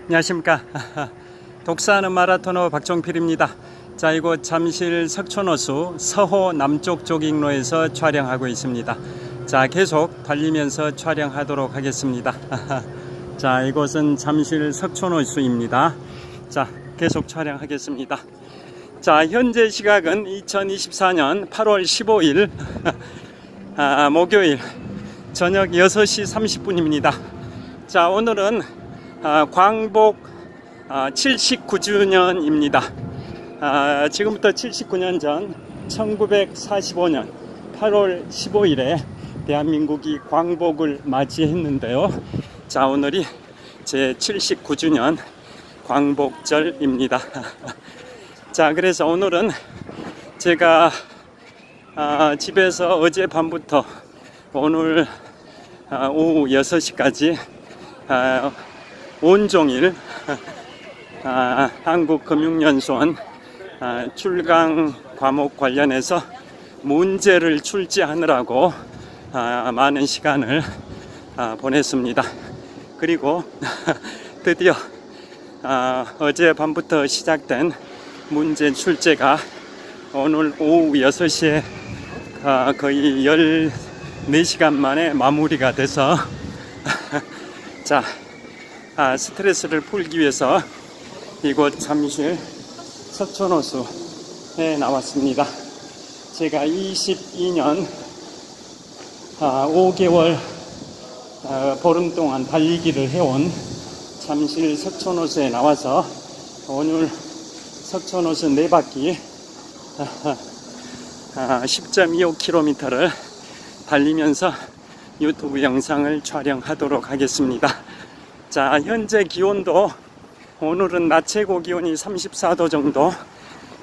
안녕하십니까. 독서하는 마라토너 박종필입니다. 자, 이곳 잠실 석촌호수 서호 남쪽 조깅로에서 촬영하고 있습니다. 자, 계속 달리면서 촬영하도록 하겠습니다. 자, 이곳은 잠실 석촌호수입니다. 자, 계속 촬영하겠습니다. 자, 현재 시각은 2024년 8월 15일 목요일 저녁 6시 30분입니다. 자, 오늘은 광복 79주년입니다. 지금부터 79년 전 1945년 8월 15일에 대한민국이 광복을 맞이했는데요. 자, 오늘이 제 79주년 광복절입니다. 자, 그래서 오늘은 제가 집에서 어젯밤부터 오늘 오후 6시까지 온종일 한국금융연수원 출강 과목 관련해서 문제를 출제하느라고 많은 시간을 보냈습니다. 그리고 드디어 어젯밤부터 시작된 문제 출제가 오늘 오후 6시에 거의 14시간 만에 마무리가 돼서 자, 스트레스를 풀기 위해서 이곳 잠실 석촌호수에 나왔습니다. 제가 22년 5개월 보름 동안 달리기를 해온 잠실 석촌호수에 나와서 오늘 석촌호수 4바퀴 10.25km를 달리면서 유튜브 영상을 촬영하도록 하겠습니다. 자, 현재 기온도 오늘은 낮 최고 기온이 34도 정도,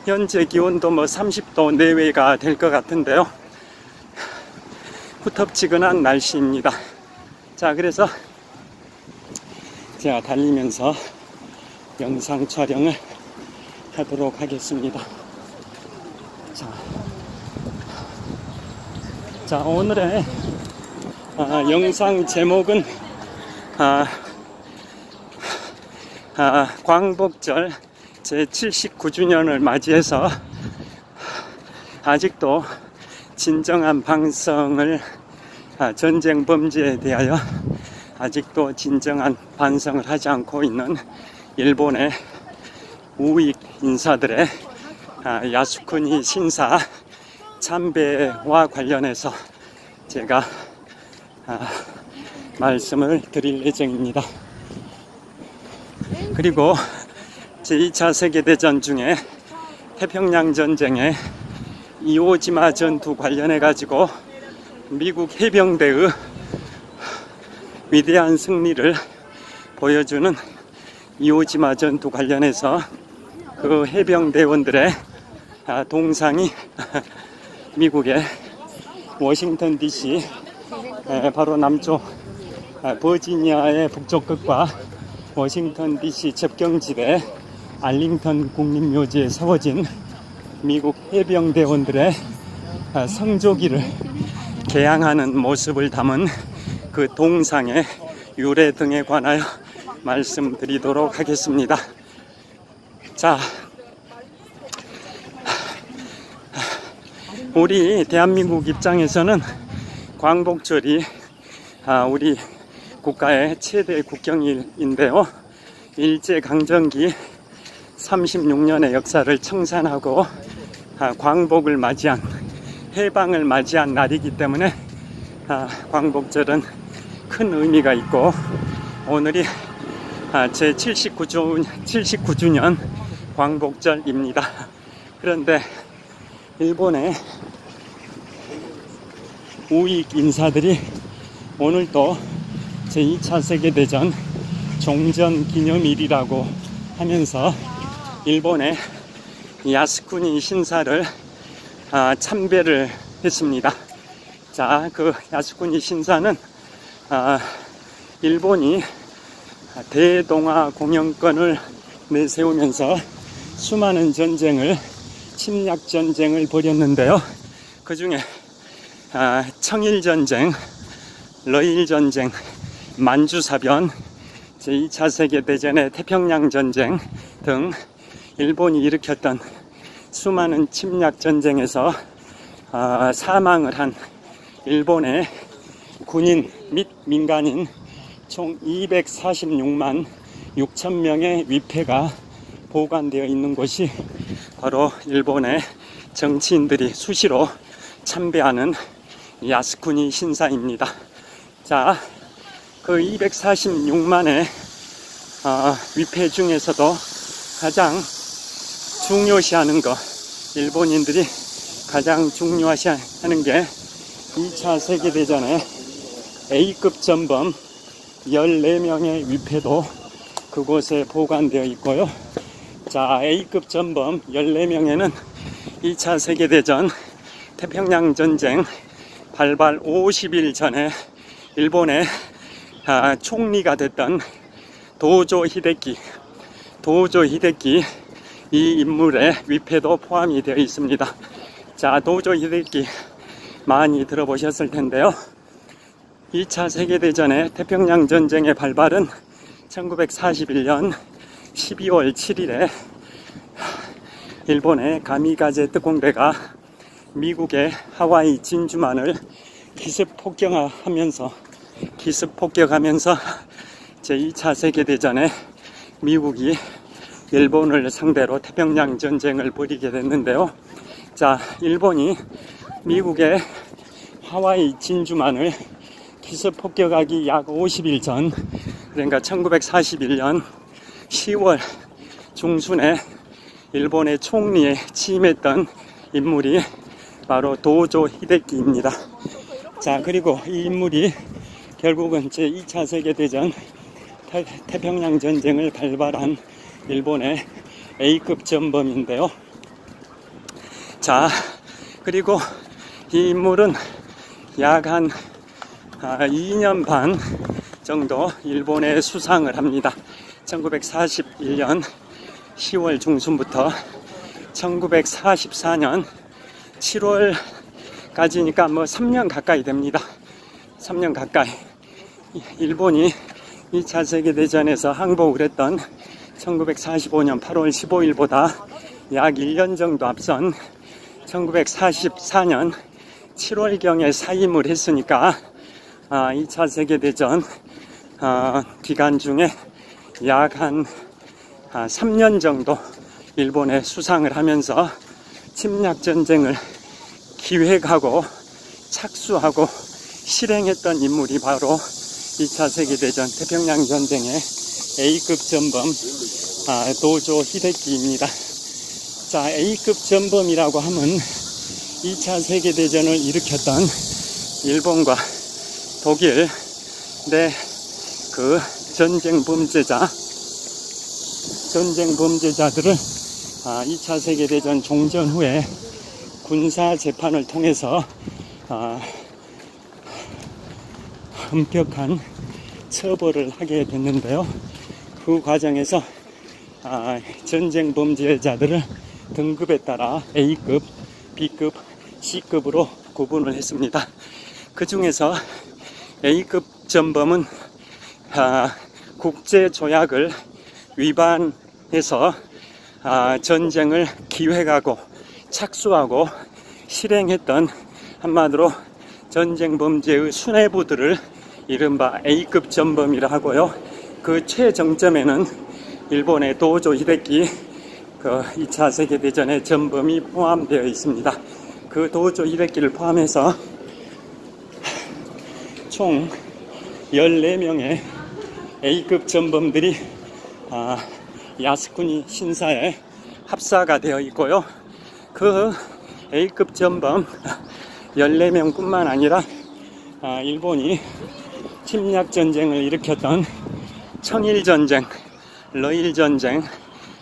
현재 기온도 30도 내외가 될 것 같은데요. 후텁지근한 날씨입니다. 자, 그래서 제가 달리면서 영상 촬영을 하도록 하겠습니다. 자, 오늘의 영상 제목은 광복절 제79주년을 맞이해서 아직도 진정한 반성을 전쟁 범죄에 대하여 아직도 진정한 반성을 하지 않고 있는 일본의 우익 인사들의 야스쿠니 신사 참배와 관련해서 제가 말씀을 드릴 예정입니다. 그리고 제2차 세계대전 중에 태평양 전쟁의 이오지마 전투 관련해 가지고 미국 해병대의 위대한 승리를 보여주는 이오지마 전투 관련해서 그 해병대원들의 동상이 미국의 워싱턴 DC 바로 남쪽 버지니아의 북쪽 끝과 워싱턴 DC 접경지대 알링턴 국립묘지에 세워진 미국 해병대원들의 성조기를 개양하는 모습을 담은 그 동상의 유래 등에 관하여 말씀드리도록 하겠습니다. 자, 우리 대한민국 입장에서는 광복절이 우리 국가의 최대 국경일인데요. 일제강점기 36년의 역사를 청산하고 광복을 맞이한, 해방을 맞이한 날이기 때문에 광복절은 큰 의미가 있고, 오늘이 제 79주년 광복절입니다. 그런데 일본의 우익 인사들이 오늘도 제2차 세계대전 종전 기념일이라고 하면서 일본의 야스쿠니 신사를 참배를 했습니다. 자, 그 야스쿠니 신사는 일본이 대동아 공영권을 내세우면서 수많은 전쟁을, 침략 전쟁을 벌였는데요. 그 중에 청일전쟁, 러일전쟁, 만주사변, 제2차 세계대전의 태평양 전쟁 등 일본이 일으켰던 수많은 침략 전쟁에서 사망을 한 일본의 군인 및 민간인 총 246만 6천 명의 위패가 보관되어 있는 곳이 바로 일본의 정치인들이 수시로 참배하는 야스쿠니 신사입니다. 자, 그 246만의 위패 중에서도 가장 중요시하는 것, 일본인들이 가장 중요시하는 게 2차 세계대전의 A급 전범 14명의 위패도 그곳에 보관되어 있고요. 자, A급 전범 14명에는 2차 세계대전 태평양 전쟁 발발 50일 전에 일본의 총리가 됐던 도조 히데키 이 인물의 위패도 포함이 되어 있습니다. 자, 도조 히데키 많이 들어보셨을 텐데요. 2차 세계대전의 태평양 전쟁의 발발은 1941년 12월 7일에 일본의 가미가제 특공대가 미국의 하와이 진주만을 기습 폭격하면서 제2차 세계대전에 미국이 일본을 상대로 태평양 전쟁을 벌이게 됐는데요. 자, 일본이 미국의 하와이 진주만을 기습 폭격하기 약 50일 전, 그러니까 1941년 10월 중순에 일본의 총리에 취임했던 인물이 바로 도조 히데키입니다. 자, 그리고 이 인물이 결국은 제2차 세계대전 태평양 전쟁을 발발한 일본의 A급 전범인데요. 자, 그리고 이 인물은 약 한 2년 반 정도 일본에 수상을 합니다. 1941년 10월 중순부터 1944년 7월까지니까 뭐 3년 가까이 됩니다. 3년 가까이. 일본이 2차 세계대전에서 항복을 했던 1945년 8월 15일보다 약 1년 정도 앞선 1944년 7월경에 사임을 했으니까 2차 세계대전 기간 중에 약 한 3년 정도 일본에 수상을 하면서 침략전쟁을 기획하고 착수하고 실행했던 인물이 바로 2차 세계대전 태평양 전쟁의 A급 전범 도조 히데키입니다. 자, A급 전범이라고 하면 2차 세계대전을 일으켰던 일본과 독일 내 그 전쟁 범죄자들을 2차 세계대전 종전 후에 군사 재판을 통해서 엄격한 처벌을 하게 됐는데요. 그 과정에서 전쟁 범죄자들을 등급에 따라 A급, B급, C급으로 구분을 했습니다. 그 중에서 A급 전범은 국제조약을 위반해서 전쟁을 기획하고 착수하고 실행했던, 한마디로 전쟁 범죄의 수뇌부들을 이른바 A급 전범이라 하고요. 그 최정점에는 일본의 도조 히데키 그 2차 세계대전의 전범이 포함되어 있습니다. 그 도조 히데키를 포함해서 총 14명의 A급 전범들이 야스쿠니 신사에 합사가 되어 있고요. 그 A급 전범 14명 뿐만 아니라 일본이 침략전쟁을 일으켰던 청일전쟁, 러일전쟁,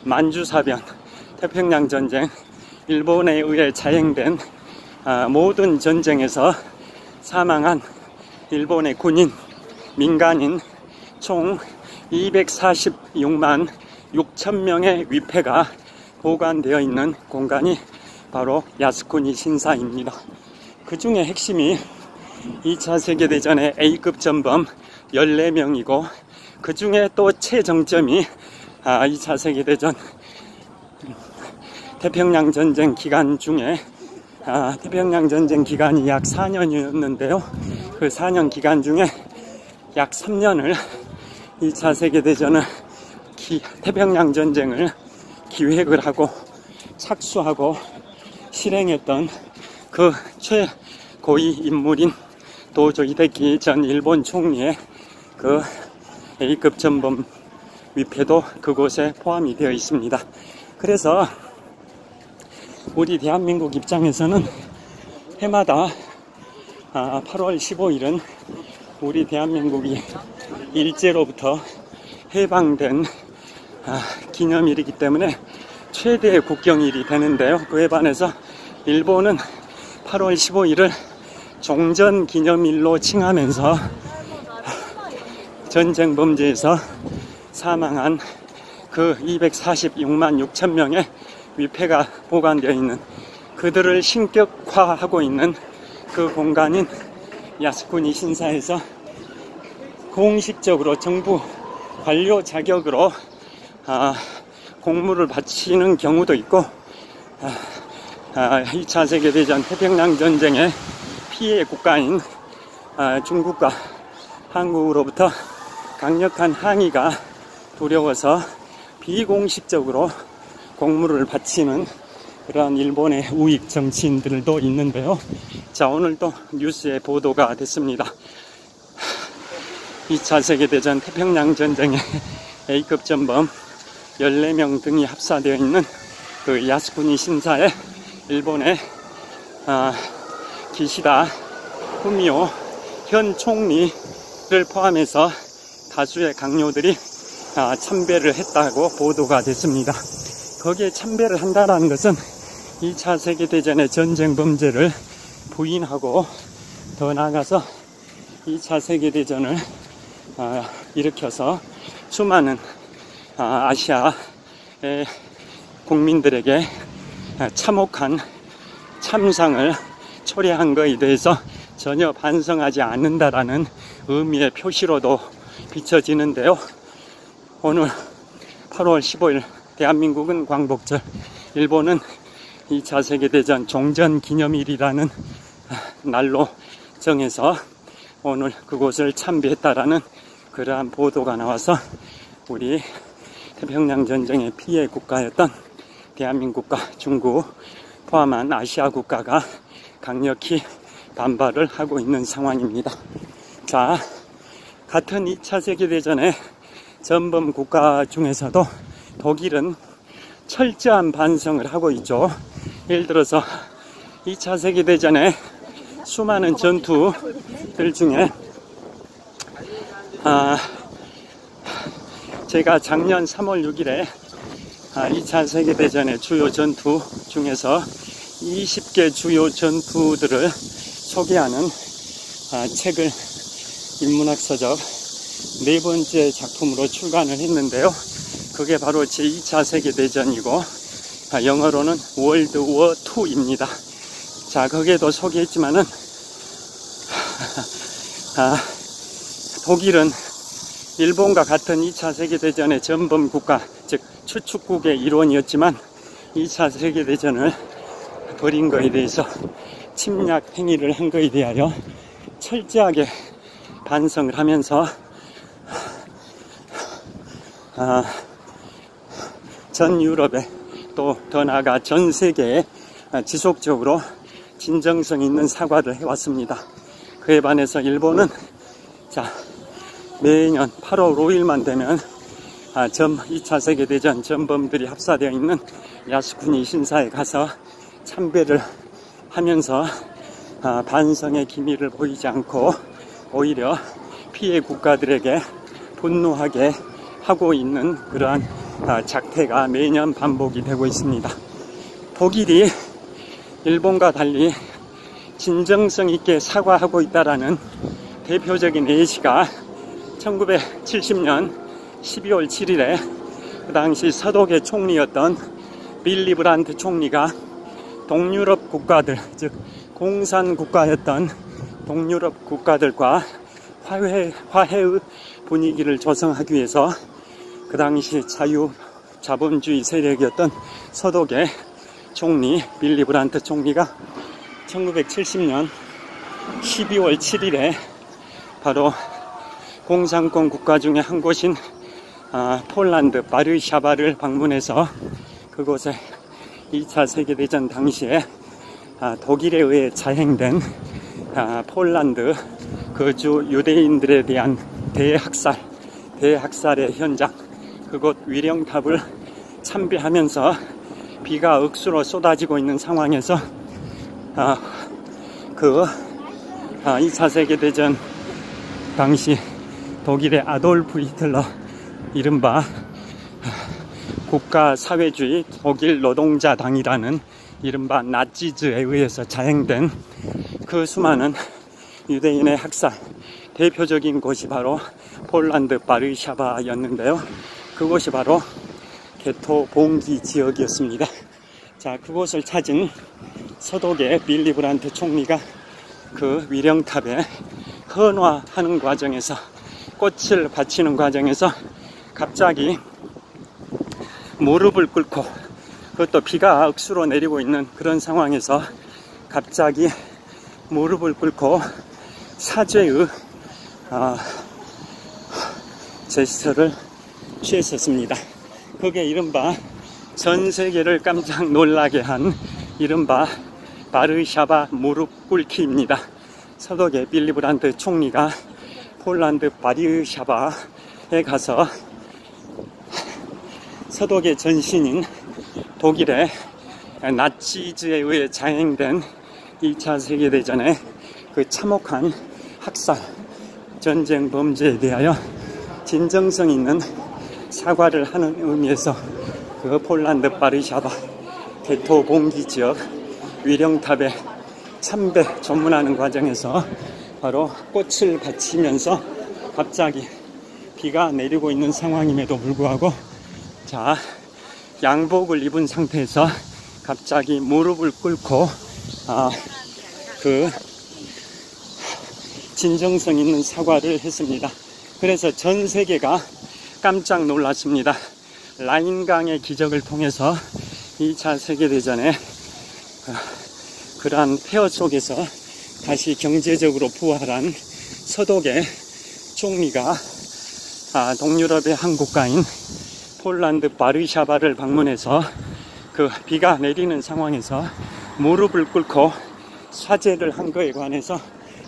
만주사변, 태평양전쟁, 일본에 의해 자행된 모든 전쟁에서 사망한 일본의 군인, 민간인 총 246만 6천 명의 위패가 보관되어 있는 공간이 바로 야스쿠니 신사입니다. 그 중에 핵심이 2차 세계대전의 A급 전범 14명이고 그 중에 또 최정점이 2차 세계대전 태평양 전쟁 기간 중에 태평양 전쟁 기간이 약 4년이었는데요. 그 4년 기간 중에 약 3년을 2차 세계대전을 태평양 전쟁을 기획을 하고 착수하고 실행했던 그 최고위 인물인 도조 히데키 전 일본 총리의 그 A급 전범 위패도 그곳에 포함이 되어 있습니다. 그래서 우리 대한민국 입장에서는 해마다 8월 15일은 우리 대한민국이 일제로부터 해방된 기념일이기 때문에 최대의 국경일이 되는데요. 그에 반해서 일본은 8월 15일을 종전 기념일로 칭하면서 전쟁 범죄에서 사망한 그 246만 6천 명의 위패가 보관되어 있는, 그들을 신격화하고 있는 그 공간인 야스쿠니 신사에서 공식적으로 정부 관료 자격으로 공물을 바치는 경우도 있고, 2차 세계대전 태평양 전쟁의 피해 국가인 중국과 한국으로부터 강력한 항의가 두려워서 비공식적으로 공물을 바치는 그러한 일본의 우익 정치인들도 있는데요. 자, 오늘 또 뉴스에 보도가 됐습니다. 2차 세계대전 태평양 전쟁의 A급 전범 14명 등이 합사되어 있는 그 야스쿠니 신사에 일본의 기시다 후미오 현 총리를 포함해서 다수의 강요들이 참배를 했다고 보도가 됐습니다. 거기에 참배를 한다는 것은 2차 세계대전의 전쟁 범죄를 부인하고, 더 나아가서 2차 세계대전을 일으켜서 수많은 아시아의 국민들에게 참혹한 참상을 초래한 것에 대해서 전혀 반성하지 않는다라는 의미의 표시로도 비춰지는데요. 오늘 8월 15일 대한민국은 광복절, 일본은 2차 세계대전 종전 기념일이라는 날로 정해서 오늘 그곳을 참배했다라는 그러한 보도가 나와서 우리 태평양 전쟁의 피해 국가였던 대한민국과 중국 포함한 아시아 국가가 강력히 반발을 하고 있는 상황입니다. 자, 같은 2차 세계대전의 전범 국가 중에서도 독일은 철저한 반성을 하고 있죠. 예를 들어서 2차 세계대전의 수많은 전투들 중에 제가 작년 3월 6일에 2차 세계대전의 주요 전투 중에서 20개 주요 전투들을 소개하는 책을 인문학서적 4번째 작품으로 출간을 했는데요. 그게 바로 제2차 세계대전이고 영어로는 월드 워 2입니다. 자, 거기에도 소개했지만은 독일은 일본과 같은 2차 세계대전의 전범 국가, 즉 추축국의 일원이었지만 2차 세계대전을 벌인 것에 대해서 침략 행위를 한 것에 대하여 철저하게 반성을 하면서 전 유럽에 또 더 나아가 전 세계에 지속적으로 진정성 있는 사과를 해왔습니다. 그에 반해서 일본은 매년 8월 5일만 되면 2차 세계대전 전범들이 합사되어 있는 야스쿠니 신사에 가서 참배를 하면서 반성의 기미를 보이지 않고 오히려 피해 국가들에게 분노하게 하고 있는 그러한 작태가 매년 반복이 되고 있습니다. 독일이 일본과 달리 진정성 있게 사과하고 있다라는 대표적인 예시가 1970년 12월 7일에 그 당시 서독의 총리였던 빌리 브란트 총리가 동유럽 국가들, 즉 공산 국가였던 동유럽 국가들과 화해의 분위기를 조성하기 위해서 그 당시 자본주의 세력이었던 서독의 총리 빌리 브란트 총리가 1970년 12월 7일에 바로 공산권 국가 중에 한 곳인 폴란드 바르샤바를 방문해서 그곳에 2차 세계대전 당시에 독일에 의해 자행된 폴란드 거주 유대인들에 대한 대학살의 현장, 그곳 위령탑을 참배하면서 비가 억수로 쏟아지고 있는 상황에서 2차 세계대전 당시 독일의 아돌프 히틀러, 이른바 국가사회주의 독일 노동자당이라는 이른바 나치즈에 의해서 자행된 그 수많은 유대인의 학살, 대표적인 곳이 바로 폴란드 바르샤바였는데요. 그곳이 바로 게토 봉기 지역이었습니다. 자, 그곳을 찾은 서독의 빌리 브란트 총리가 그 위령탑에 헌화하는 과정에서, 꽃을 바치는 과정에서 갑자기 무릎을 꿇고, 그것도 비가 억수로 내리고 있는 그런 상황에서 갑자기 무릎을 꿇고 사죄의 제스처를 취했었습니다. 그게 이른바 전 세계를 깜짝 놀라게 한 이른바 바르샤바 무릎 꿇기입니다. 서독의 빌리 브란트 총리가 폴란드 바르샤바에 가서 서독의 전신인 독일의 나치즈에 의해 자행된 2차 세계대전의 그 참혹한 학살, 전쟁 범죄에 대하여 진정성 있는 사과를 하는 의미에서 그 폴란드 바르샤바 게토 봉기 지역 위령탑에 참배 조문하는 과정에서 바로 꽃을 바치면서 갑자기 비가 내리고 있는 상황임에도 불구하고, 자, 양복을 입은 상태에서 갑자기 무릎을 꿇고 그 진정성 있는 사과를 했습니다. 그래서 전 세계가 깜짝 놀랐습니다. 라인강의 기적을 통해서 2차 세계대전에 그러한 폐허 속에서 다시 경제적으로 부활한 서독의 총리가 동유럽의 한 국가인 폴란드 바르샤바를 방문해서 그 비가 내리는 상황에서 무릎을 꿇고 사죄를 한 것에 관해서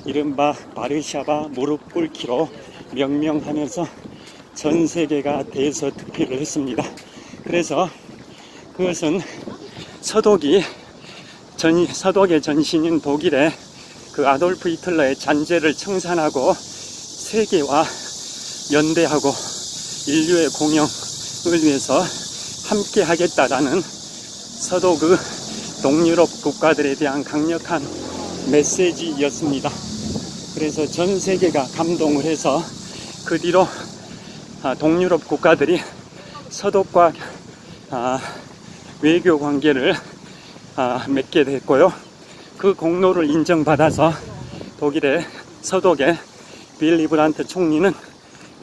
이른바 바르샤바 무릎 꿇기로 명명하면서 전 세계가 대서특필을 했습니다. 그래서 그것은 서독의 전신인 독일의 그 아돌프 히틀러의 잔재를 청산하고 세계와 연대하고 인류의 공영을 위해서 함께 하겠다라는 서독의 동유럽 국가들에 대한 강력한 메시지였습니다. 그래서 전 세계가 감동을 해서 그 뒤로 동유럽 국가들이 서독과 외교 관계를 맺게 됐고요. 그 공로를 인정받아서 독일의 서독의 빌리 브란트 총리는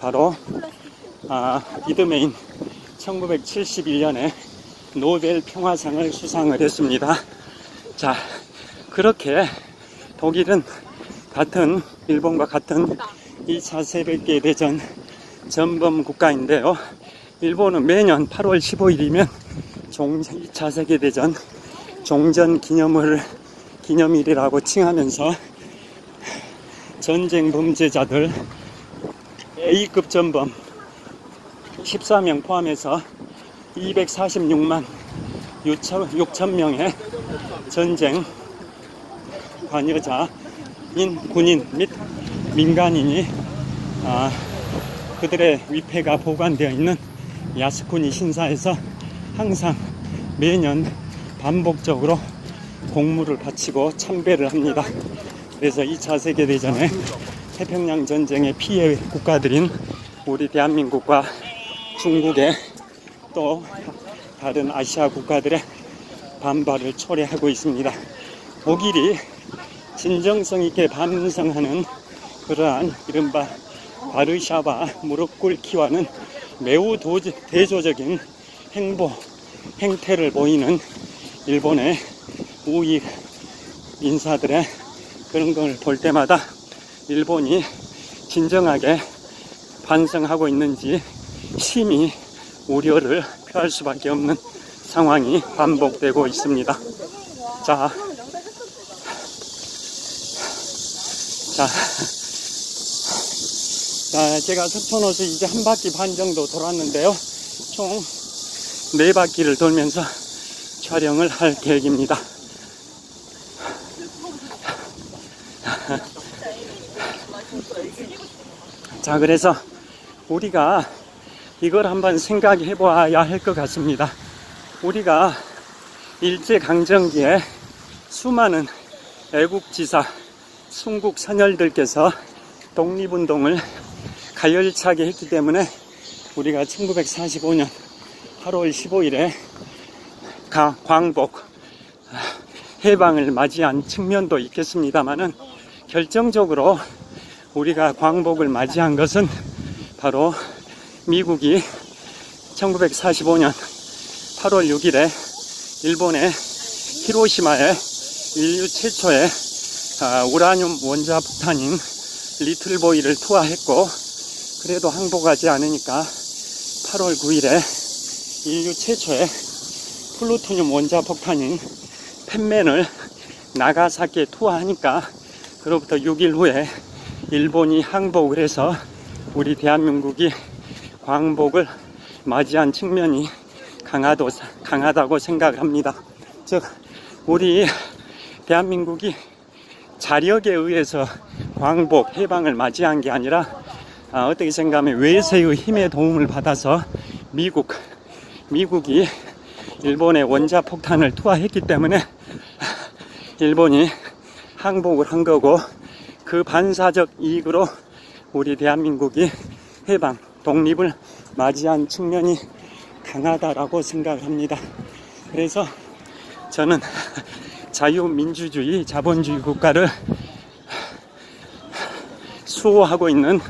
바로 이듬해인 1971년에 노벨 평화상을 수상을 했습니다. 자, 그렇게 독일은 일본과 같은 2차 세계대전 전범 국가인데요. 일본은 매년 8월 15일이면 2차 세계대전 종전 기념일이라고 칭하면서 전쟁 범죄자들 A급 전범 14명 포함해서 246만 6천 명의 전쟁 관여자인 군인 및 민간인이 그들의 위패가 보관되어 있는 야스쿠니 신사에서 항상 매년 반복적으로 공물을 바치고 참배를 합니다. 그래서 2차 세계대전에 태평양 전쟁의 피해 국가들인 우리 대한민국과 중국의 또 다른 아시아 국가들의 반발을 초래하고 있습니다. 독일이 진정성 있게 반성하는 그러한 이른바 와르샤와 무릎 꿇기와는 매우 대조적인 행태를 보이는 일본의 우익 인사들의 그런 걸 볼 때마다 일본이 진정하게 반성하고 있는지 심히 우려를 표할 수밖에 없는 상황이 반복되고 있습니다. 자, 제가 석촌호수 이제 한 바퀴 반 정도 돌았는데요. 총 4바퀴를 돌면서 촬영을 할 계획입니다. 자, 그래서 우리가 이걸 한번 생각해 보아야 할 것 같습니다. 우리가 일제강점기에 수많은 애국지사, 순국 선열들께서 독립운동을 가열차게 했기 때문에 우리가 1945년 8월 15일에 광복 해방을 맞이한 측면도 있겠습니다만은 결정적으로 우리가 광복을 맞이한 것은 바로 미국이 1945년 8월 6일에 일본의 히로시마에 인류 최초의 우라늄 원자 폭탄인 리틀보이를 투하했고, 그래도 항복하지 않으니까 8월 9일에 인류 최초의 플루토늄 원자 폭탄인 펜맨을 나가사키에 투하하니까 그로부터 6일 후에 일본이 항복을 해서 우리 대한민국이 광복을 맞이한 측면이 강하다고 생각을 합니다. 즉, 우리 대한민국이 자력에 의해서 광복, 해방을 맞이한 게 아니라 어떻게 생각하면 외세의 힘의 도움을 받아서 미국이 일본의 원자 폭탄을 투하했기 때문에 일본이 항복을 한 거고, 그 반사적 이익으로 우리 대한민국이 해방, 독립을 맞이한 측면이 강하다라고 생각을 합니다. 그래서 저는 자유민주주의, 자본주의 국가를 수호하고 있는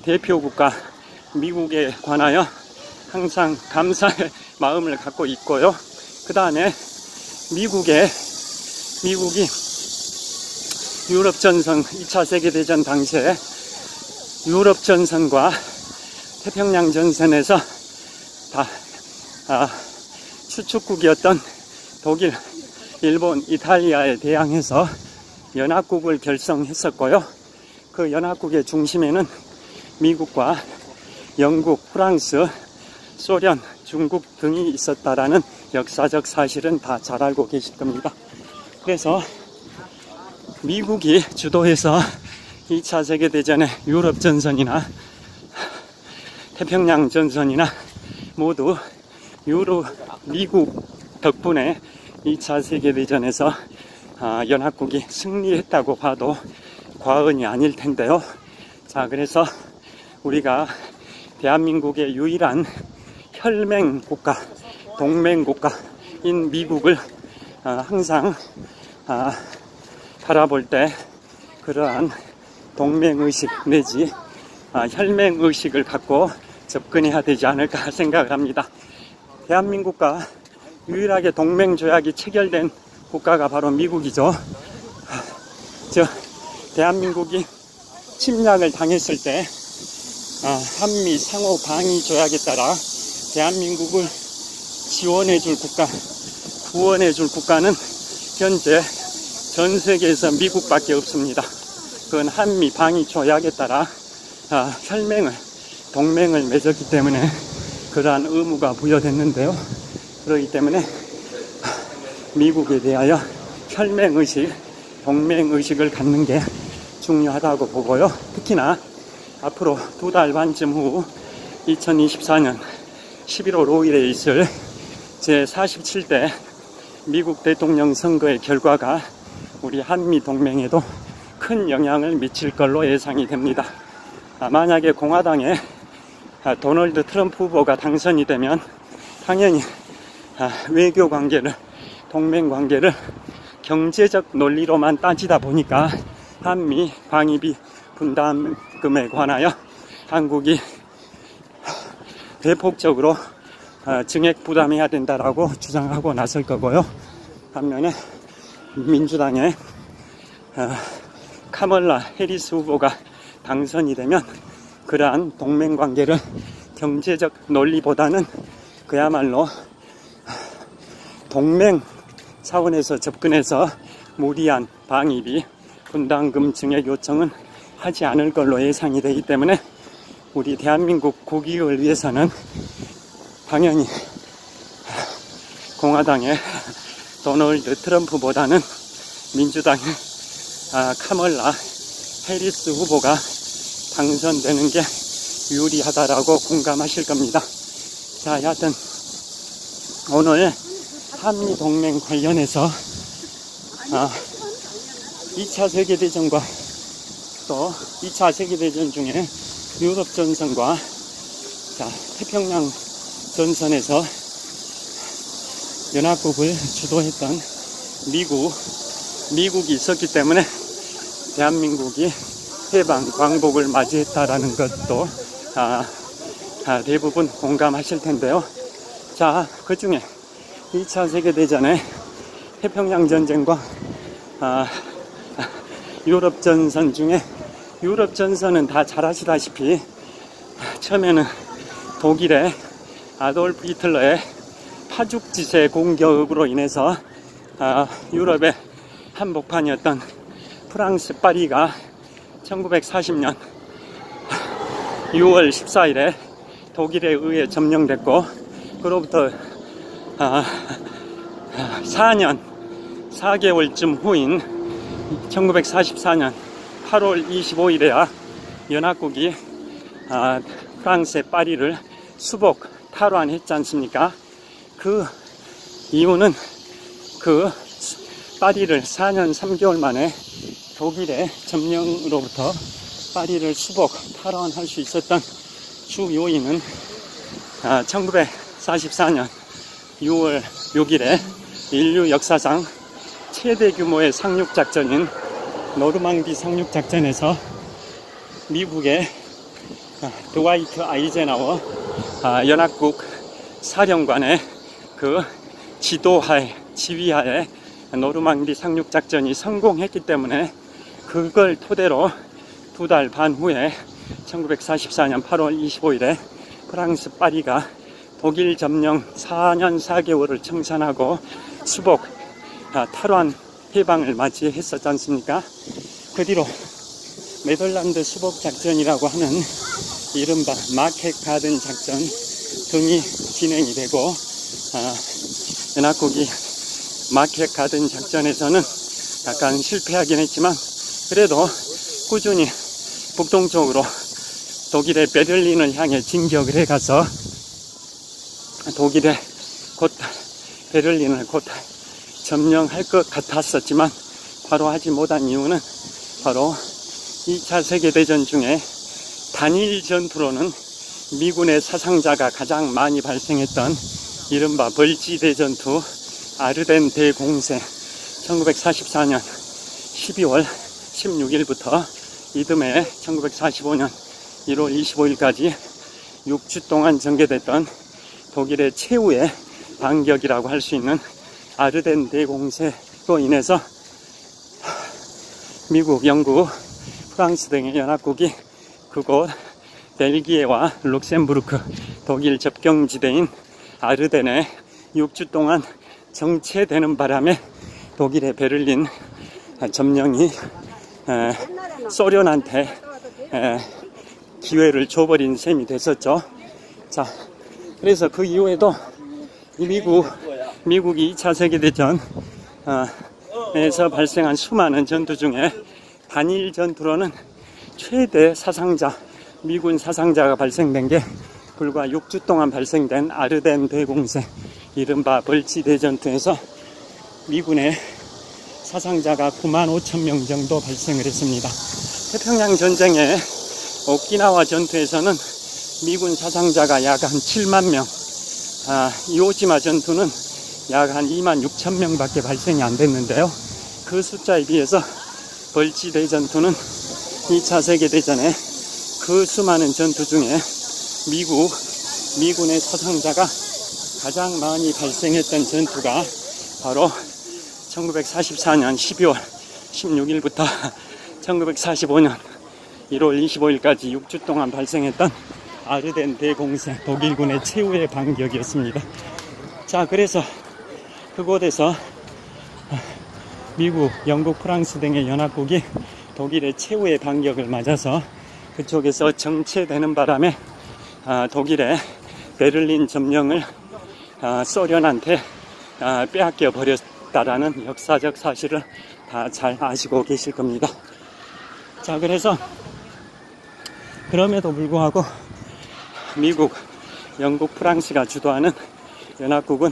대표국가 미국에 관하여 항상 감사의 마음을 갖고 있고요. 그 다음에 미국이 유럽전선 2차 세계대전 당시에 유럽전선과 태평양전선에서 추축국이었던 독일, 일본, 이탈리아에 대항해서 연합국을 결성했었고요. 그 연합국의 중심에는 미국과 영국, 프랑스, 소련, 중국 등이 있었다라는 역사적 사실은 다 잘 알고 계실 겁니다. 그래서 미국이 주도해서 2차 세계대전의 유럽전선이나 태평양전선이나 모두 미국 덕분에 2차 세계대전에서 연합국이 승리했다고 봐도 과언이 아닐 텐데요. 자, 그래서 우리가 대한민국의 유일한 혈맹국가, 동맹국가인 미국을 항상 바라볼 때 그러한 동맹의식 내지 혈맹의식을 갖고 접근해야 되지 않을까 생각을 합니다. 대한민국과 유일하게 동맹조약이 체결된 국가가 바로 미국이죠. 대한민국이 침략을 당했을 때 한미 상호 방위 조약에 따라 대한민국을 지원해줄 국가, 구원해줄 국가는 현재 전 세계에서 미국밖에 없습니다. 그건 한미 방위 조약에 따라 동맹을 맺었기 때문에 그러한 의무가 부여됐는데요. 그렇기 때문에 미국에 대하여 혈맹의식, 동맹의식을 갖는 게 중요하다고 보고요. 특히나 앞으로 2달 반쯤 후 2024년 11월 5일에 있을 제47대 미국 대통령 선거의 결과가 우리 한미 동맹에도 큰 영향을 미칠 걸로 예상이 됩니다. 만약에 공화당의 도널드 트럼프 후보가 당선이 되면 당연히 외교 관계를, 동맹 관계를 경제적 논리로만 따지다 보니까 한미 방위비 분담금에 관하여 한국이 대폭적으로 증액 부담해야 된다라고 주장하고 나설 거고요. 반면에 민주당의 카멀라 해리스 후보가 당선이 되면 그러한 동맹관계를 경제적 논리보다는 그야말로 동맹 차원에서 접근해서 무리한 방위비, 분담금 증액 요청은 하지 않을 걸로 예상이 되기 때문에 우리 대한민국 국익을 위해서는 당연히 공화당의 도널드 트럼프보다는 민주당의 카멀라 해리스 후보가 당선되는 게 유리하다라고 공감하실 겁니다. 자, 여하튼 오늘 한미동맹 관련해서 2차 세계대전과 또 2차 세계대전 중에 유럽전선과 태평양 전선에서 연합국을 주도했던 미국이 있었기 때문에 대한민국이 해방 광복을 맞이했다라는 것도 대부분 공감하실 텐데요. 자, 그 중에 2차 세계대전의 태평양 전쟁과 유럽전선 중에 유럽전선은 다 잘 아시다시피 처음에는 독일의 아돌프 히틀러의 파죽지세 공격으로 인해서 유럽의 한복판이었던 프랑스 파리가 1940년 6월 14일에 독일에 의해 점령됐고 그로부터 4개월쯤 후인 1944년 8월 25일에야 연합국이 프랑스의 파리를 수복 탈환했지 않습니까? 그 이유는 그 파리를 4년 3개월 만에 독일의 점령으로부터 파리를 수복 탈환할 수 있었던 주 요인은 1944년 6월 6일에 인류 역사상 최대 규모의 상륙작전인 노르망디 상륙작전에서 미국의 드와이트 아이젠하워 연합국 사령관의 그 지휘하에 노르망디 상륙작전이 성공했기 때문에 그걸 토대로 2달 반 후에 1944년 8월 25일에 프랑스 파리가 독일 점령 4년 4개월을 청산하고 수복 탈환 해방을 맞이했었지 않습니까? 그 뒤로 네덜란드 수복 작전이라고 하는 이른바 마켓 가든 작전 등이 진행이 되고 연합국이 마켓 가든 작전에서는 약간 실패하긴 했지만 그래도 꾸준히 북동쪽으로 독일의 베를린을 향해 진격을 해가서 독일의 베를린을 곧 점령할 것 같았었지만 바로 하지 못한 이유는 바로 2차 세계대전 중에 단일 전투로는 미군의 사상자가 가장 많이 발생했던 이른바 벌지대전투 아르덴 대공세 1944년 12월 16일부터 이듬해 1945년 1월 25일까지 6주 동안 전개됐던 독일의 최후의 반격이라고 할 수 있는 아르덴 대공세로 인해서 미국, 영국, 프랑스 등의 연합국이 그곳 벨기에와 룩셈부르크 독일 접경지대인 아르덴에 6주 동안 정체되는 바람에 독일의 베를린 점령이 소련한테 기회를 줘버린 셈이 됐었죠. 자, 그래서 그 이후에도 미국이 2차 세계대전에서 발생한 수많은 전투 중에 단일 전투로는 최대 사상자, 미군 사상자가 발생된 게 불과 6주 동안 발생된 아르덴 대공세, 이른바 벌지대전투에서 미군의 사상자가 95,000명 정도 발생을 했습니다. 태평양 전쟁의 오키나와 전투에서는 미군 사상자가 약 한 7만 명, 이오지마 전투는 약 한 26,000명 밖에 발생이 안 됐는데요. 그 숫자에 비해서 벌지대전투는 2차 세계대전에 그 수많은 전투 중에 미군의 사상자가 가장 많이 발생했던 전투가 바로 1944년 12월 16일부터 1945년 1월 25일까지 6주 동안 발생했던 아르덴 대공세, 독일군의 최후의 반격이었습니다. 자, 그래서 그곳에서 미국, 영국, 프랑스 등의 연합국이 독일의 최후의 반격을 맞아서 그쪽에서 정체되는 바람에 독일의 베를린 점령을 소련한테 빼앗겨 버렸다라는 역사적 사실을 다 잘 아시고 계실 겁니다. 자, 그래서 그럼에도 불구하고 미국, 영국, 프랑스가 주도하는 연합국은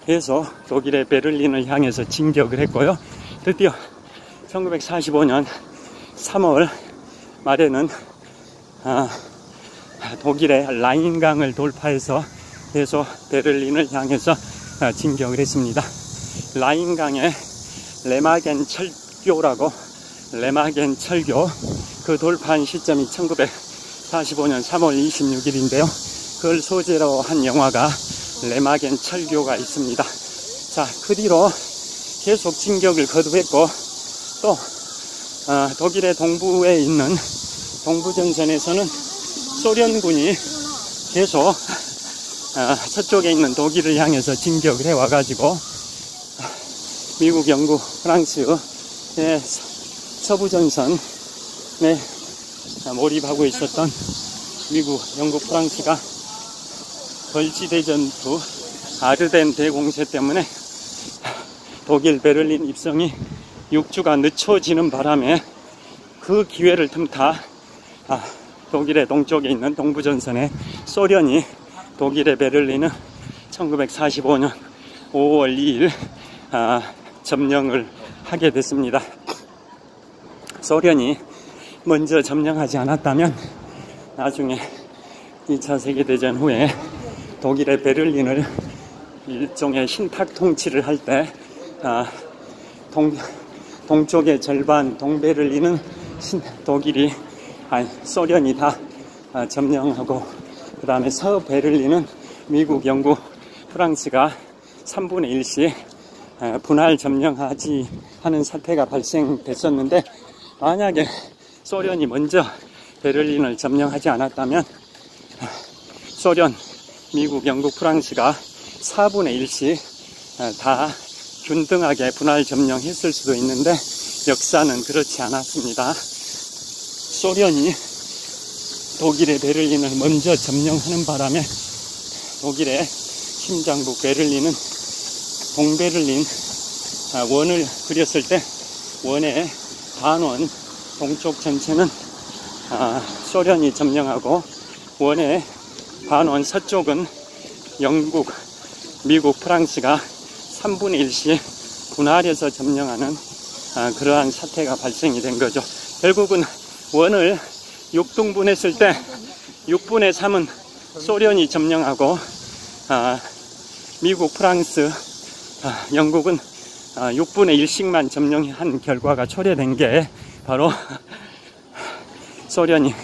계속 독일의 베를린을 향해서 진격을 했고요. 드디어 1945년 3월 말에는 독일의 라인강을 돌파해서 계속 베를린을 향해서 진격을 했습니다. 라인강의 레마겐 철교라고, 레마겐 철교, 그 돌파한 시점이 1945년 3월 26일인데요. 그걸 소재로 한 영화가 레마겐 철교가 있습니다. 자, 그 뒤로 계속 진격을 거듭했고, 또 독일의 동부에 있는 동부전선에서는 소련군이 계속 서쪽에 있는 독일을 향해서 진격을 해와가지고 미국, 영국, 프랑스의 서부전선에 몰입하고 있었던 미국, 영국, 프랑스가 벌지대전투 아르덴 대공세 때문에 독일 베를린 입성이 6주가 늦춰지는 바람에 그 기회를 틈타 독일의 동쪽에 있는 동부전선에 소련이 독일의 베를린을 1945년 5월 2일 점령을 하게 됐습니다. 소련이 먼저 점령하지 않았다면 나중에 2차 세계대전 후에 독일의 베를린을 일종의 신탁 통치를 할 때 동쪽의 절반 동베를린은 소련이 다 점령하고, 그 다음에 서베를린은 미국, 영국, 프랑스가 3분의 1씩 분할 점령하지 하는 사태가 발생됐었는데, 만약에 소련이 먼저 베를린을 점령하지 않았다면 소련, 미국, 영국, 프랑스가 4분의 1씩 다 균등하게 분할 점령했을 수도 있는데 역사는 그렇지 않았습니다. 소련이 독일의 베를린을 먼저 점령하는 바람에 독일의 심장부 베를린은 동베를린 원을 그렸을 때 원의 반원 동쪽 전체는 소련이 점령하고, 원의 반원 서쪽은 영국, 미국, 프랑스가 3분의 1씩 분할해서 점령하는 그러한 사태가 발생이 된 거죠. 결국은 원을 6등분했을 때 6분의 3은 소련이 점령하고, 미국, 프랑스, 영국은 6분의 1씩만 점령한 결과가 초래된 게 바로 소련이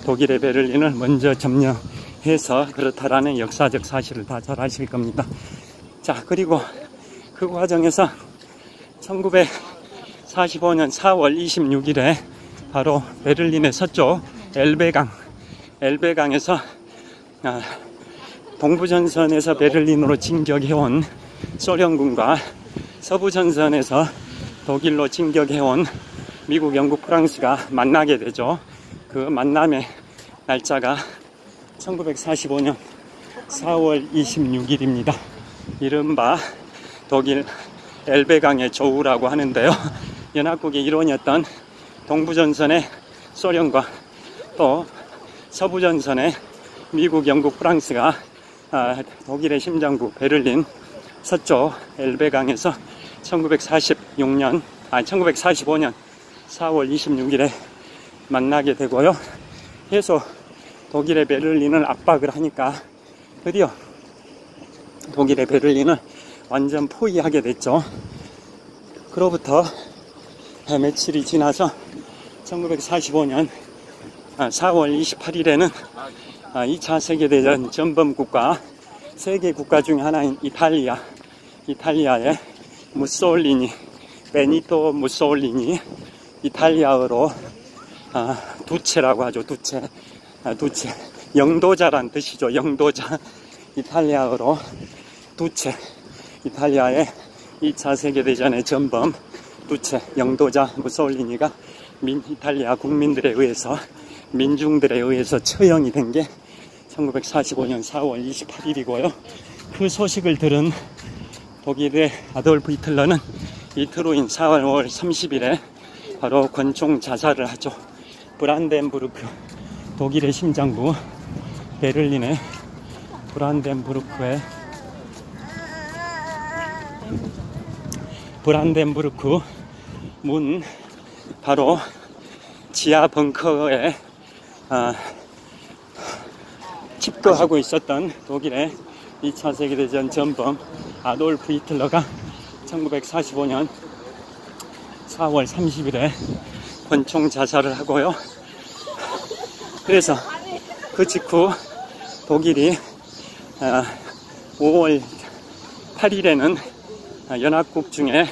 독일의 베를린을 먼저 점령해서 그렇다라는 역사적 사실을 다 잘 아실 겁니다. 자, 그리고 그 과정에서 1945년 4월 26일에 바로 베를린의 서쪽 엘베강에서 동부전선에서 베를린으로 진격해온 소련군과 서부전선에서 독일로 진격해온 미국, 영국, 프랑스가 만나게 되죠. 그 만남의 날짜가 1945년 4월 26일입니다. 이른바 독일 엘베강의 조우라고 하는데요. 연합국의 일원이었던 동부전선의 소련과 또 서부전선의 미국, 영국, 프랑스가 독일의 심장부 베를린 서쪽 엘베강에서 1945년 4월 26일에 만나게 되고요. 계속 독일의 베를린을 압박을 하니까 드디어 독일의 베를린을 완전 포위하게 됐죠. 그로부터 며칠이 지나서 1945년 4월 28일에는 2차 세계대전 전범국가 세계 국가 중에 하나인 이탈리아의 무솔리니, 베니토 무솔리니, 이탈리아어로 두체라고 하죠. 두체. 영도자란 뜻이죠. 영도자. 이탈리아어로 두체. 이탈리아의 2차 세계대전의 전범 두체, 영도자 무솔리니가 이탈리아 국민들에 의해서, 민중들에 의해서 처형이 된 게 1945년 4월 28일이고요. 그 소식을 들은 독일의 아돌프 히틀러는 이틀 후인 4월 30일에 바로 권총 자살을 하죠. 브란덴부르크, 독일의 심장부 베를린의 브란덴부르크 문 바로 지하 벙커에 집거하고 있었던 독일의 2차 세계대전 전범 아돌프 히틀러가 1945년 4월 30일에 권총 자살을 하고요. 그래서 그 직후 독일이 5월 8일에는 연합국 중에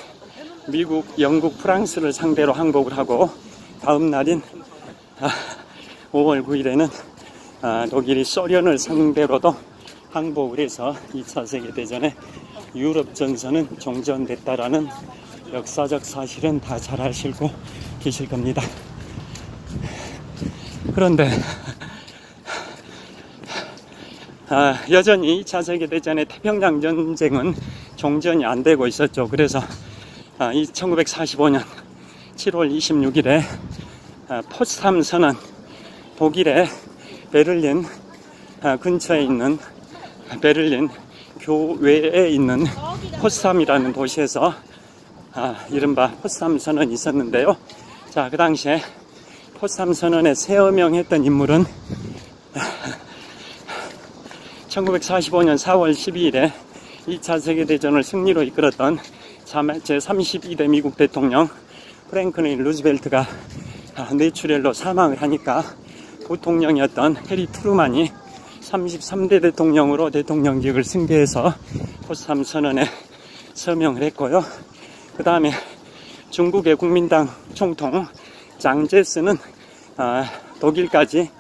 미국, 영국, 프랑스를 상대로 항복을 하고, 다음 날인 5월 9일에는 독일이 소련을 상대로도 항복을 해서 2차 세계대전의 유럽 전선은 종전됐다라는 역사적 사실은 다 잘 아시고 계실 겁니다. 그런데 여전히 2차 세계대전의 태평양 전쟁은 종전이 안 되고 있었죠. 그래서 1945년 7월 26일에 포츠담 선언, 독일의 베를린 근처에 있는, 베를린 교외에 있는 포츠담이라는 도시에서 이른바 포츠담 선언이 있었는데요. 자, 그 당시에 포츠담 선언에 세어명했던 인물은 1945년 4월 12일에 2차 세계대전을 승리로 이끌었던 제32대 미국 대통령 프랭클린 루즈벨트가 뇌출혈로 사망을 하니까 부통령이었던 해리 트루만이 33대 대통령으로 대통령직을 승계해서 포츠담 선언에 서명을 했고요. 그 다음에 중국의 국민당 총통 장제스는 독일까지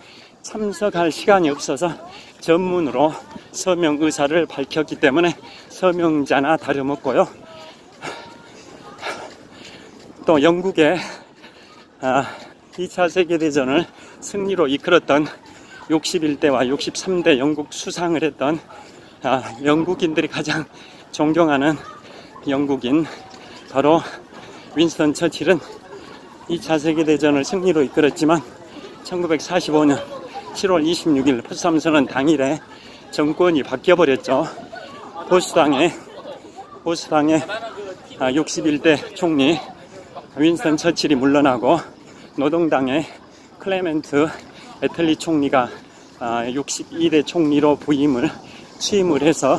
참석할 시간이 없어서 전문으로 서명 의사를 밝혔기 때문에 서명자나 다름없고요. 또 영국의 2차 세계대전을 승리로 이끌었던 61대와 63대 영국 수상을 했던 영국인들이 가장 존경하는 영국인 바로 윈스턴 처칠은 2차 세계대전을 승리로 이끌었지만 1945년 7월 26일 포츠담 선언 당일에 정권이 바뀌어버렸죠. 보수당의 61대 총리 윈스턴 처칠이 물러나고 노동당의 클레멘트 애틀리 총리가 62대 총리로 취임을 해서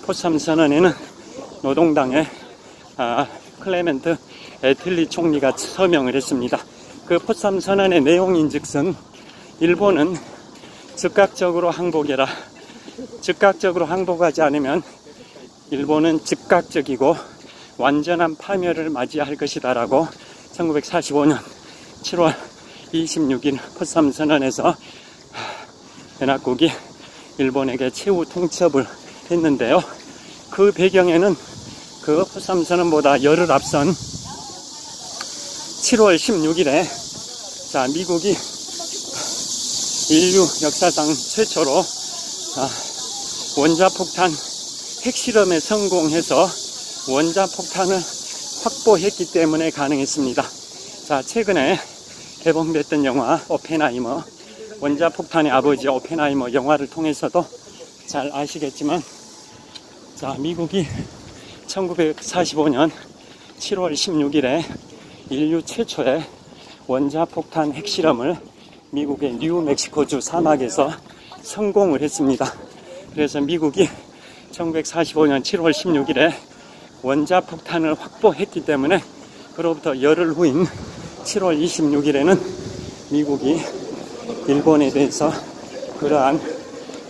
포츠담 선언에는 노동당의 클레멘트 애틀리 총리가 서명을 했습니다. 그 포츠담 선언의 내용인즉슨 일본은 즉각적으로 항복해라. 즉각적으로 항복하지 않으면 일본은 즉각적이고 완전한 파멸을 맞이할 것이다 라고 1945년 7월 26일 포츠담 선언에서 연합국이 일본에게 최후 통첩을 했는데요. 그 배경에는 그 포츠담 선언보다 열흘 앞선 7월 16일에 미국이 인류 역사상 최초로 원자폭탄 핵실험에 성공해서 원자폭탄을 확보했기 때문에 가능했습니다. 자, 최근에 개봉됐던 영화 오펜하이머, 원자폭탄의 아버지 오펜하이머 영화를 통해서도 잘 아시겠지만, 자, 미국이 1945년 7월 16일에 인류 최초의 원자폭탄 핵실험을 미국의 뉴멕시코주 사막에서 성공을 했습니다. 그래서 미국이 1945년 7월 16일에 원자폭탄을 확보했기 때문에 그로부터 열흘 후인 7월 26일에는 미국이 일본에 대해서 그러한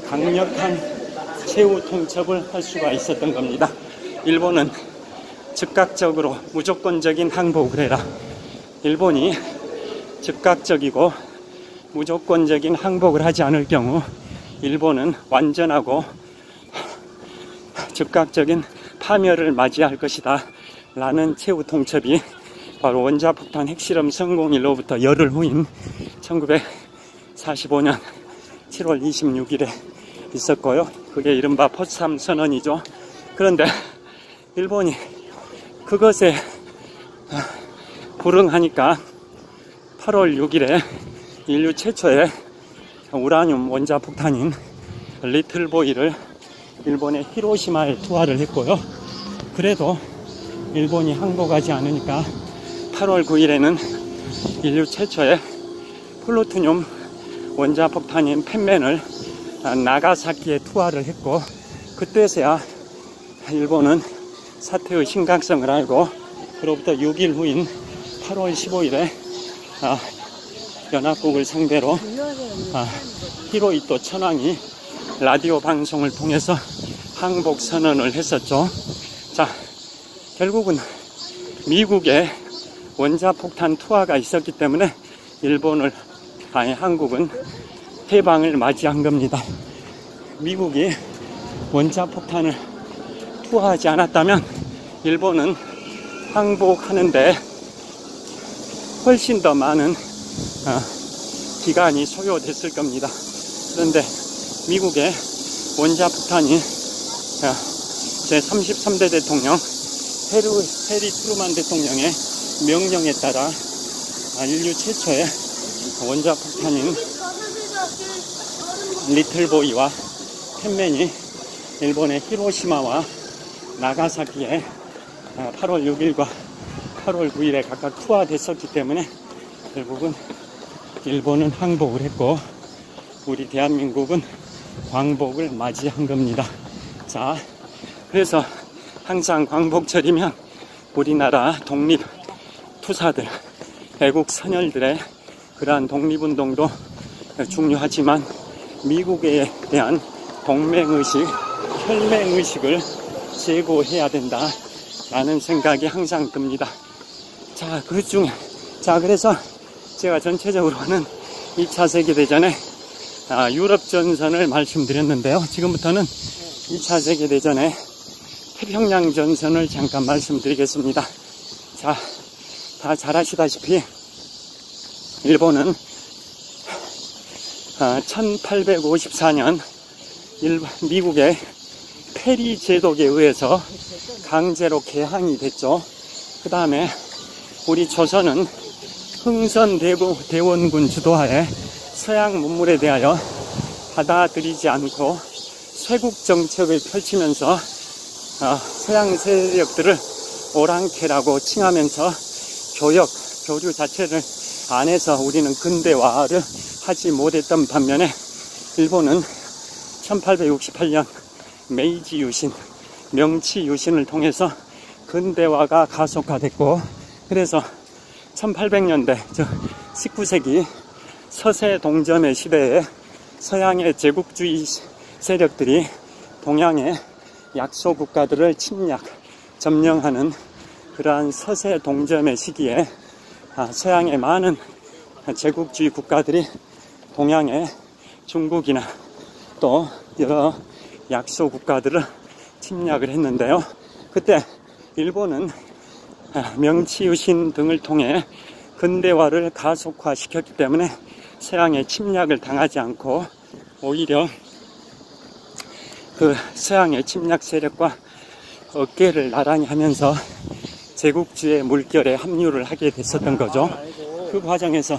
강력한 최후 통첩을 할 수가 있었던 겁니다. 일본은 즉각적으로 무조건적인 항복을 해라. 일본이 즉각적이고 무조건적인 항복을 하지 않을 경우 일본은 완전하고 즉각적인 파멸을 맞이할 것이다 라는 최후 통첩이 바로 원자폭탄 핵실험 성공일로부터 열흘 후인 1945년 7월 26일에 있었고요. 그게 이른바 포츠담 선언이죠. 그런데 일본이 그것에 불응하니까 8월 6일에 인류 최초의 우라늄 원자폭탄인 리틀보이를 일본의 히로시마에 투하를 했고요. 그래도 일본이 항복하지 않으니까 8월 9일에는 인류 최초의 플루토늄 원자폭탄인 펜맨을 나가사키에 투하를 했고, 그때서야 일본은 사태의 심각성을 알고 그로부터 6일 후인 8월 15일에 연합국을 상대로 히로이토 천황이 라디오 방송을 통해서 항복 선언을 했었죠. 자, 결국은 미국의 원자폭탄 투하가 있었기 때문에 한국은 해방을 맞이한 겁니다. 미국이 원자폭탄을 투하하지 않았다면 일본은 항복하는데 훨씬 더 많은 기간이 소요됐을 겁니다. 그런데 미국의 원자폭탄이 제33대 대통령 해리 트루만 대통령의 명령에 따라 인류 최초의 원자폭탄인 리틀보이와 펜맨이 일본의 히로시마와 나가사키에 8월 6일과 8월 9일에 각각 투하됐었기 때문에 결국은 일본은 항복을 했고 우리 대한민국은 광복을 맞이한 겁니다. 자, 그래서 항상 광복절이면 우리나라 독립 투사들, 애국 선열들의 그러한 독립운동도 중요하지만 미국에 대한 동맹의식, 혈맹의식을 제고해야 된다라는 생각이 항상 듭니다. 자, 그래서 제가 전체적으로는 2차 세계대전의 유럽 전선을 말씀드렸는데요. 지금부터는 2차 세계대전의 태평양 전선을 잠깐 말씀드리겠습니다. 자, 다 잘 아시다시피 일본은 1854년 미국의 페리 제독에 의해서 강제로 개항이 됐죠. 그 다음에 우리 조선은 흥선대원군 주도하에 서양 문물에 대하여 받아들이지 않고 쇄국 정책을 펼치면서 서양 세력들을 오랑캐라고 칭하면서 교류 자체를 안 해서 우리는 근대화를 하지 못했던 반면에 일본은 1868년 메이지 유신, 명치 유신을 통해서 근대화가 가속화됐고, 그래서 1800년대, 19세기 서세 동점의 시대에 서양의 제국주의 세력들이 동양의 약소 국가들을 점령하는 그러한 서세 동점의 시기에 서양의 많은 제국주의 국가들이 동양의 중국이나 또 여러 약소 국가들을 침략을 했는데요. 그때 일본은 명치유신 등을 통해 근대화를 가속화시켰기 때문에 서양의 침략을 당하지 않고 오히려 그 서양의 침략 세력과 어깨를 나란히 하면서 제국주의 물결에 합류를 하게 됐었던 거죠. 그 과정에서